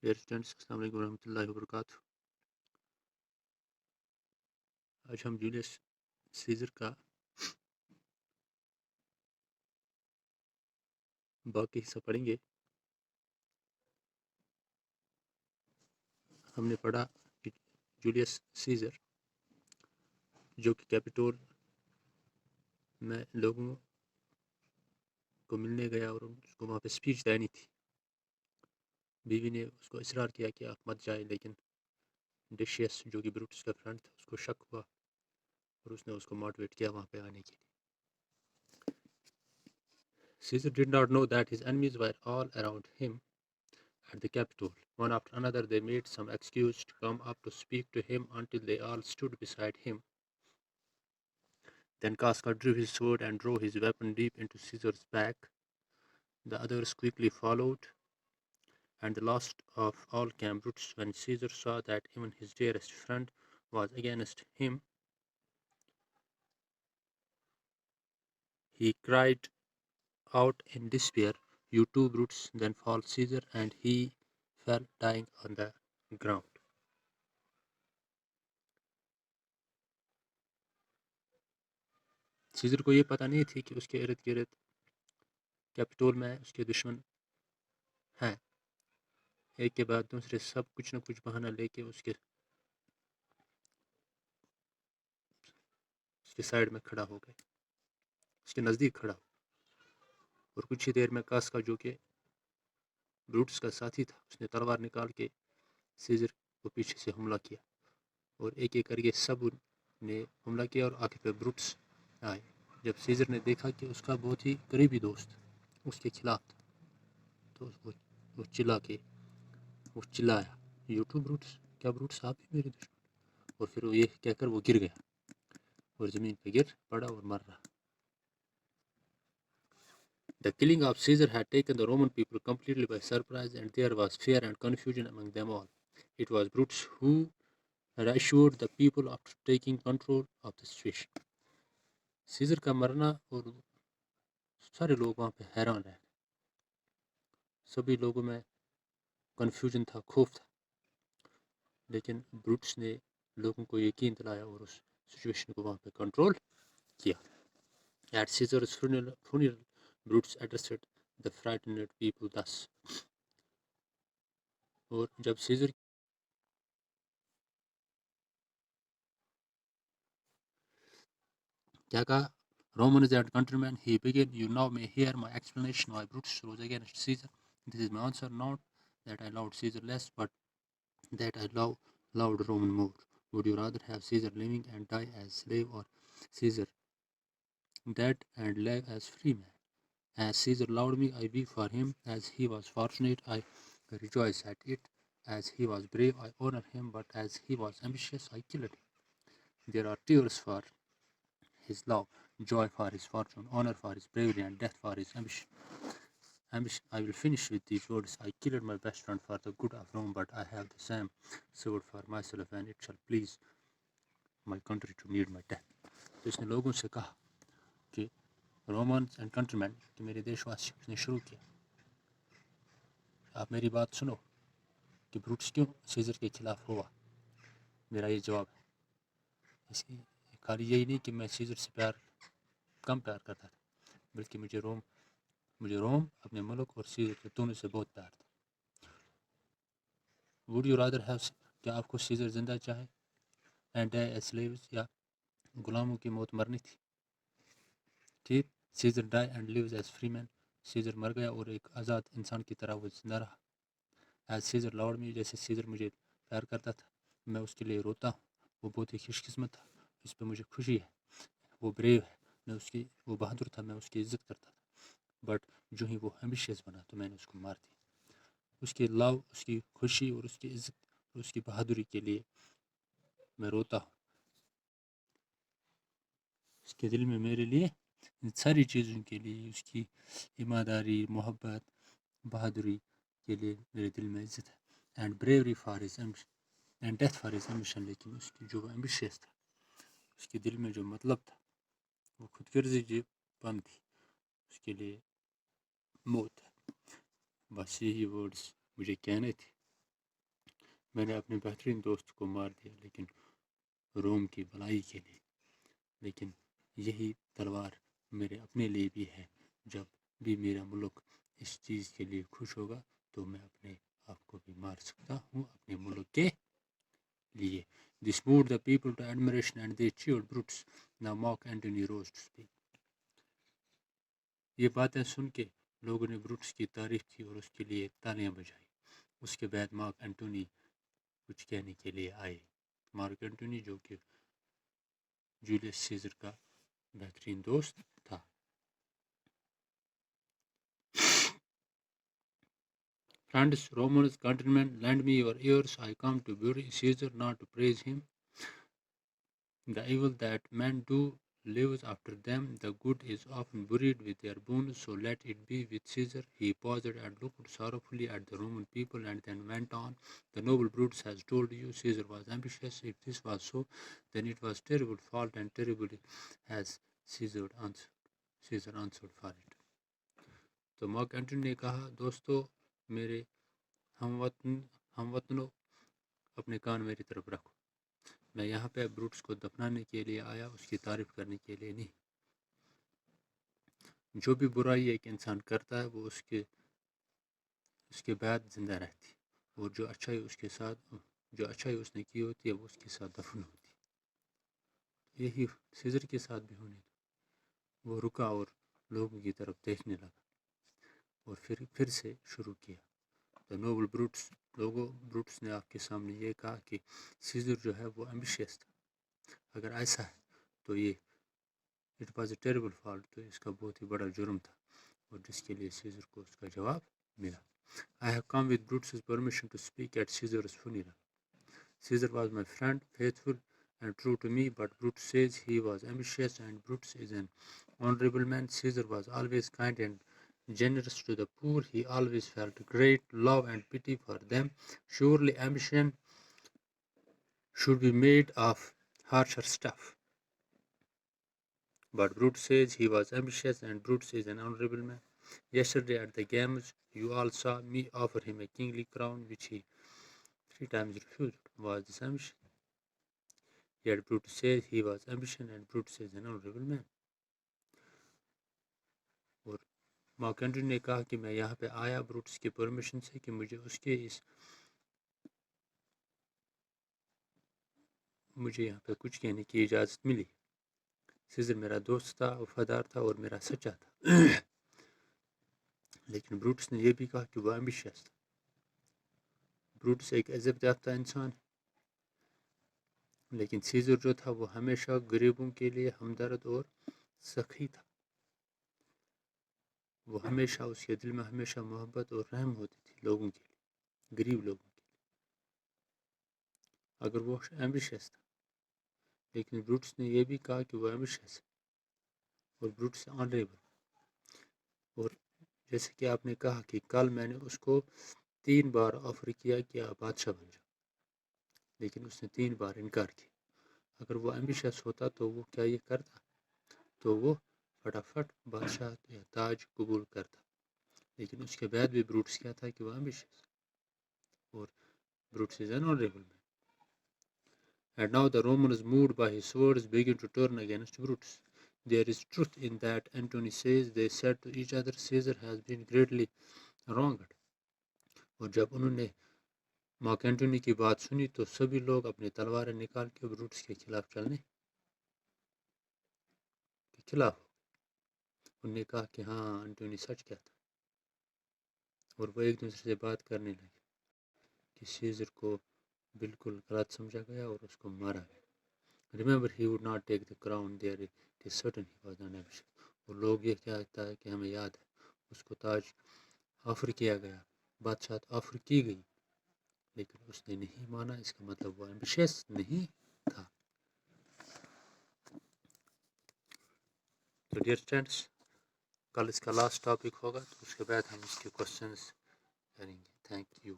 Dear students, السلام علیکم ورحمۃ اللہ وبرکاتہ۔ آج ہم جولیس سیزر کا باقی حصہ پڑھیں گے۔ ہم نے پڑھا کہ جولیس سیزر جو کہ کیپیٹول میں لوگوں کو ملنے گیا اور اس کو وہاں پہ اسپیچ دینی تھی۔ بیوی نے اس کو اصرار کیا کہ آپ مت جائے، لیکن ڈیشیس جو کہ بروٹس کا فرینڈ تھا اس کو شک ہوا اور اس نے اس کو موٹیویٹ کیا وہاں پہ آنے کے لیے۔ Caesar did not know that his enemies were all around him at the Capitol. One after another they made some excuse to come up to speak to him until they all stood beside him. Then Casca drew his sword and drove his weapon deep into Caesar's back. The others quickly followed, and the last of all came Brutus. When Caesar saw that even his dearest friend was against him, he cried out in despair, "You too, Brutus!" Then fell Caesar, and he fell dying on the ground. Caesar کو یہ پتہ نہیں تھی کہ اس کے ارد گرد کیپیٹول میں اس کے دشمن ہیں۔ ایک کے بعد دوسرے سب کچھ نہ کچھ بہانہ لے کے اس کے سائڈ میں کھڑا ہو گئے، اس کے نزدیک کھڑا ہو، اور کچھ ہی دیر میں کاسکا جو کہ بروٹس کا ساتھی تھا اس نے تلوار نکال کے سیزر کو پیچھے سے حملہ کیا، اور ایک ایک کر کے سب نے حملہ کیا اور آخر پہ بروٹس آئے۔ جب سیزر نے دیکھا کہ اس کا بہت ہی قریبی دوست اس کے خلاف تھا تو وہ چلایا، "یو ٹو بروٹس!" کیا بروٹس آپ بھی میرے دشمن؟ اور پھر وہ یہ کہہ کر وہ گر گیا اور زمین پہ گر پڑا اور مر رہا۔ The killing of Caesar had taken the Roman people completely by surprise, and there was fear and confusion among them all. It was Brutus who reassured the people after taking control of the situation. Caesar کا مرنا اور سارے لوگ وہاں پہ حیران رہے، سبھی لوگوں میں کنفیوژن تھا، خوف تھا، لیکن بروٹس نے لوگوں کو یقین دلایا اور اس سچویشن کو وہاں پہ کنٹرول کیا۔ At Caesar's funeral, Brutus addressed the frightened people thus. اور جب سیزر کیا کہا؟ Romans and countrymen, he began, "You now may hear my explanation why Brutus rose against Caesar. This is my answer, not that I loved Caesar less, but that I loved Roman more. Would you rather have Caesar living and die as slave, or Caesar dead and live as free man? As Caesar loved me, I weep for him. As he was fortunate, I rejoice at it. As he was brave, I honor him. But as he was ambitious, I killed him. There are tears for his love, joy for his fortune, honor for his bravery, and death for his ambition. I will finish with these words. I killed my best friend for the good of Rome, but I have the same sword for myself, and it shall please my country to need my death." تو اس نے لوگوں سے کہا کہ Romans and country مین، کہ میرے دیش واسی، اس نے شروع کیا، آپ میری بات سنو کہ بروٹس کیوں سیزر کے خلاف ہوا۔ میرا یہ جواب ہے، اس کی خالی یہی نہیں کہ میں سیزر سے کم پیار کرتا تھا، بلکہ مجھے روم اپنے ملک اور سیزر کے دونوں سے بہت پیار تھا۔ وڈ یو رادر ہیو، کیا آپ کو سیزر زندہ چاہے، اینڈ ڈائی ایز سلیوز، یا غلاموں کی موت مرنی تھی؟ ٹھیک، Caesar die and leaves as free man, Caesar مر گیا اور ایک آزاد انسان کی طرح وہ زندہ رہا۔ ایز سیزر لاؤڈ می، جیسے سیزر مجھے پیار کرتا تھا، میں اس کے لیے روتا ہوں، وہ بہت ہی خوش قسمت تھا، اس پہ مجھے خوشی ہے، وہ بریو ہے، وہ بہادر تھا، میں اس کی عزت کرتا تھا، بٹ جو ہی وہ ایمبیشیس بنا تو میں نے اس کو مار دیا۔ اس کی لو، اس کی خوشی اور اس کی عزت اور اس کی بہادری کے لیے میں روتا ہوں، اس کے دل میں میرے لیے ان ساری چیزوں کے لیے، اس کی ایمانداری، محبت، بہادری کے لیے میرے دل میں عزت ہے۔ And bravery for his ambition, and death for his ambition, لیکن اس کی جو ایمبیشیس تھا، اس کے دل میں جو مطلب تھا، وہ خود غرضی جو پن تھی، اس کے لیے موت ہے۔ بس یہی ورڈز مجھے کہنے تھے۔ میں نے اپنے بہترین دوست کو مار دیا لیکن روم کی بھلائی کے لیے، لیکن یہی تلوار میرے اپنے لیے بھی ہے۔ جب بھی میرا ملک اس چیز کے لیے خوش ہوگا تو میں اپنے آپ کو بھی مار سکتا ہوں اپنے ملک کے لیے۔ This moved the people to admiration and they cheered Brutus. Now Mark Antony rose to speak. یہ باتیں سن کے لوگوں نے بروٹس کی تعریف کی اور اس کے لیے تالیاں بجائی۔ اس کے بعد مارک اینٹونی کچھ کہنے کے لیے آئے۔ مارک اینٹونی جو کہ جولیس سیزر کا بہترین دوست تھا۔ Friends, Romans, countrymen, lend me your ears. I come to bury Caesar, not to praise him. The evil that men do lives after them. The good is often buried with their bones, so let it be with Caesar. He paused and looked sorrowfully at the Roman people and then went on. The noble Brutus has told you Caesar was ambitious. If this was so, then it was terrible fault, and terribly has Caesar answered for it. تو mark Antony نے کہا، دوستو میرے ہم وطنوں، اپنے کان میری طرف رکھو۔ میں یہاں پہ بروٹس کو دفنانے کے لیے آیا، اس کی تعریف کرنے کے لیے نہیں۔ جو بھی برائی ایک انسان کرتا ہے وہ اس کے بعد زندہ رہتی، اور جو اچھائی اس نے کی ہوتی ہے وہ اس کے ساتھ دفن ہوتی۔ یہی سیزر کے ساتھ بھی ہونے تھا۔ وہ رکا اور لوگوں کی طرف دیکھنے لگا اور پھر سے شروع کیا۔ تو نوبل بروٹس نے آپ کے سامنے یہ کہا کہ سیزر جو ہے وہ ایمبیشیس تھا۔ اگر ایسا ہے تو یہ it was a terrible fault, تو اس کا بہت ہی بڑا جرم تھا، اور جس کے لیے سیزر کو اس کا جواب ملا۔ I have come with Brutus's permission to speak at Caesar's funeral. Caesar was my friend, faithful and true to me, but Brutus says he was ambitious, and Brutus is an honorable man. Caesar was always kind and generous to the poor. He always felt great love and pity for them. Surely ambition should be made of harsher stuff. But Brutus says he was ambitious, and Brutus is an honorable man. Yesterday at the games, you all saw me offer him a kingly crown, which he 3 times refused. Was this ambition? Yet Brutus says he was ambition, and Brutus is an honorable man. اور mark Antony نے کہا کہ میں یہاں پہ آیا Brutus کی permission سے کہ مجھے یہاں پہ کچھ کہنے کی اجازت ملی۔ سیزر میرا دوست تھا، وفادار تھا اور میرا سچا تھا، لیکن بروٹس نے یہ بھی کہا کہ وہ ایمبیشیس تھا۔ بروٹس ایک عزت یافتہ انسان ہے، لیکن سیزر جو تھا وہ ہمیشہ غریبوں کے لیے ہمدرد اور سخی تھا۔ وہ ہمیشہ اس کے دل میں ہمیشہ محبت اور رحم ہوتی تھی لوگوں کے لیے، غریب لوگوں کے لیے۔ اگر وہ ایمبیشیس تھا، لیکن بروٹس نے یہ بھی کہا کہ وہ ایمبیشیس ہے، اور بروٹس آنریبل۔ اور جیسے کہ آپ نے کہا کہ کل میں نے اس کو 3 بار آفر کیا کہ آپ بادشاہ بن جاؤ، لیکن اس نے 3 بار انکار کیا۔ اگر وہ ایمبیشیس ہوتا تو وہ کیا یہ کرتا؟ تو وہ فٹافٹ بادشاہ یا تاج قبول کرتا، لیکن اس کے بعد بھی بروٹس کیا تھا کہ وہ ایمبیشیس، اور Brutus is an honourable man. And now the Romans, moved by his words, begin to turn against Brutus. There is truth in that, Antony says. They said to each other, Caesar has been greatly wronged. اور جب انہوں نے mark Antony کی بات سنی تو سبھی لوگ اپنی تلواریں نکال کے بروٹس کے خلاف چلنے کے خلاف ہو۔ انہوں نے کہا کہ ہاں اینٹونی سچ کہتا، اور وہ ایک دوسرے سے بات کرنے لگے کہ سیزر کو بالکل غلط سمجھا گیا اور اس کو مارا گیا۔ Remember, he would not take the crown there. It is certain he was an ambitious. اور لوگ یہ کہتا ہے کہ ہمیں یاد ہے اس کو تاج آفر کیا گیا، بادشاہت آفر کی گئی، لیکن اس نے نہیں مانا۔ اس کا مطلب وہ ایمبیشیس نہیں تھا۔ تو ڈیئر اسٹوڈنٹس، کل اس کا لاسٹ ٹاپک ہوگا، تو اس کے بعد ہم اس کے کوشچنس کریں گے۔ Thank you.